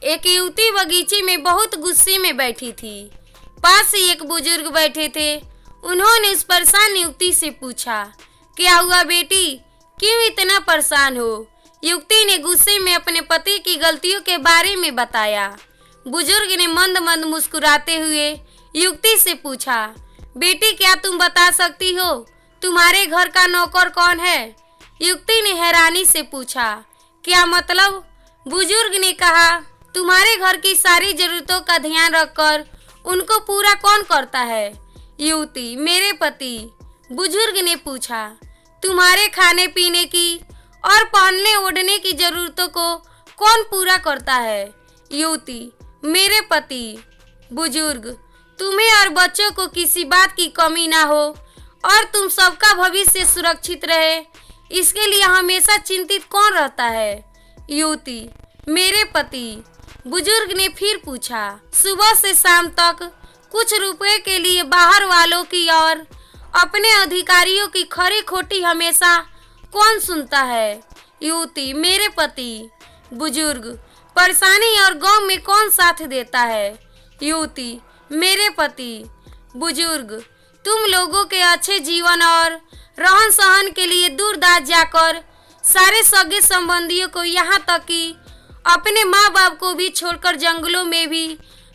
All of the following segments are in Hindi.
एक युवती बगीचे में बहुत गुस्से में बैठी थी। पास ही एक बुजुर्ग बैठे थे। उन्होंने उस परेशान युवती से पूछा, क्या हुआ बेटी, क्यों इतना परेशान हो? युवती ने गुस्से में अपने पति की गलतियों के बारे में बताया। बुजुर्ग ने मंद मंद मुस्कुराते हुए युवती से पूछा, बेटी क्या तुम बता सकती हो तुम्हारे घर का नौकर कौन है? युवती ने हैरानी से पूछा, क्या मतलब? बुजुर्ग ने कहा, तुम्हारे घर की सारी जरूरतों का ध्यान रखकर उनको पूरा कौन करता है? युवती, मेरे पति। बुजुर्ग ने पूछा, तुम्हारे खाने पीने की और पहनने ओढ़ने की जरूरतों को कौन पूरा करता है? युवती, मेरे पति। बुजुर्ग, तुम्हें और बच्चों को किसी बात की कमी ना हो और तुम सबका भविष्य सुरक्षित रहे, इसके लिए हमेशा चिंतित कौन रहता है? युवती, मेरे पति। बुजुर्ग ने फिर पूछा, सुबह से शाम तक कुछ रुपए के लिए बाहर वालों की और अपने अधिकारियों की खरी खोटी हमेशा कौन सुनता है? युवती, मेरे पति। बुजुर्ग, परेशानी और गम में कौन साथ देता है? युवती, मेरे पति। बुजुर्ग, तुम लोगों के अच्छे जीवन और रहन सहन के लिए दूर दराज जाकर सारे सगे संबंधियों को यहाँ तक कि अपने माँ बाप को भी छोड़कर जंगलों में भी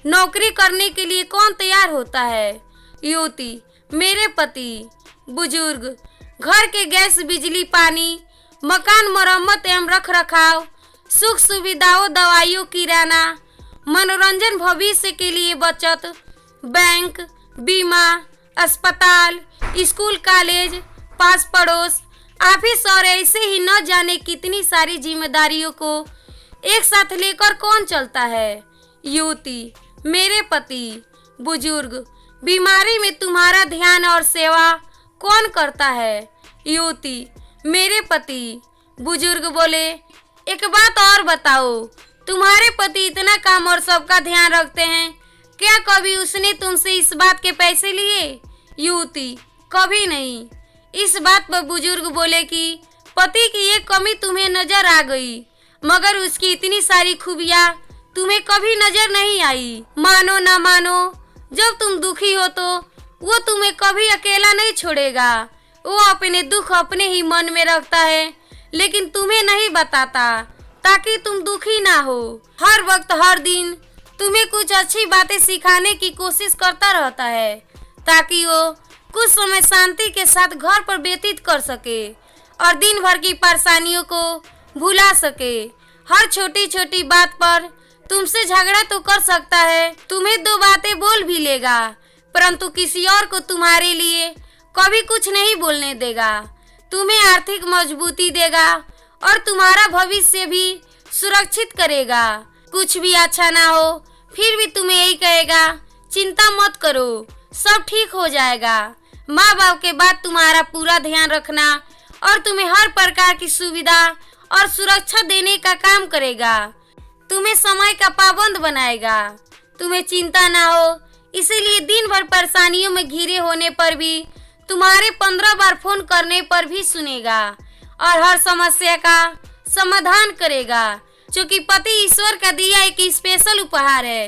नौकरी करने के लिए कौन तैयार होता है? युवती, मेरे पति। बुजुर्ग, घर के गैस बिजली पानी, मकान मरम्मत एवं रख रखाव, सुख सुविधाओं, दवाइयों, किराना, मनोरंजन, भविष्य के लिए बचत, बैंक, बीमा, अस्पताल, स्कूल, कॉलेज, पास पड़ोस, ऑफिस और ऐसे ही न जाने कितनी सारी जिम्मेदारियों को एक साथ लेकर कौन चलता है? युवती, मेरे पति। बुजुर्ग, बीमारी में तुम्हारा ध्यान और सेवा कौन करता है? युवती, मेरे पति। बुजुर्ग बोले, एक बात और बताओ, तुम्हारे पति इतना काम और सबका ध्यान रखते हैं, क्या कभी उसने तुमसे इस बात के पैसे लिए? युवती, कभी नहीं। इस बात पर बुजुर्ग बोले कि पति की एक कमी तुम्हें नजर आ गई, मगर उसकी इतनी सारी खूबियाँ तुम्हें कभी नजर नहीं आई। मानो ना मानो, जब तुम दुखी हो तो वो तुम्हें कभी अकेला नहीं छोड़ेगा। वो अपने दुख अपने ही मन में रखता है, लेकिन तुम्हें नहीं बताता ताकि तुम दुखी ना हो। हर वक्त हर दिन तुम्हें कुछ अच्छी बातें सिखाने की कोशिश करता रहता है ताकि वो कुछ समय शांति के साथ घर पर व्यतीत कर सके और दिन भर की परेशानियों को भुला सके। हर छोटी छोटी बात पर तुमसे झगड़ा तो कर सकता है, तुम्हें दो बातें बोल भी लेगा, परंतु किसी और को तुम्हारे लिए कभी कुछ नहीं बोलने देगा। तुम्हें आर्थिक मजबूती देगा और तुम्हारा भविष्य भी सुरक्षित करेगा। कुछ भी अच्छा ना हो फिर भी तुम्हें यही कहेगा, चिंता मत करो, सब ठीक हो जाएगा। माँ बाप के बाद तुम्हारा पूरा ध्यान रखना और तुम्हें हर प्रकार की सुविधा और सुरक्षा देने का काम करेगा। तुम्हें समय का पाबंद बनाएगा। तुम्हें चिंता ना हो, इसीलिए दिन भर परेशानियों में घिरे होने पर भी तुम्हारे 15 बार फोन करने पर भी सुनेगा और हर समस्या का समाधान करेगा। क्योंकि पति ईश्वर का दिया एक स्पेशल उपहार है,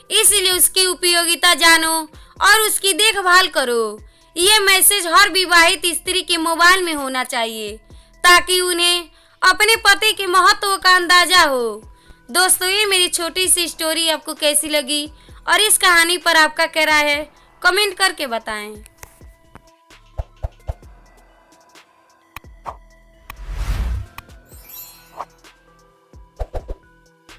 इसलिए उसकी उपयोगिता जानो और उसकी देखभाल करो। ये मैसेज हर विवाहित स्त्री के मोबाइल में होना चाहिए ताकि उन्हें अपने पति के महत्व का अंदाजा हो। दोस्तों, ये मेरी छोटी सी स्टोरी आपको कैसी लगी और इस कहानी पर आपका क्या राय है, कमेंट करके बताएं।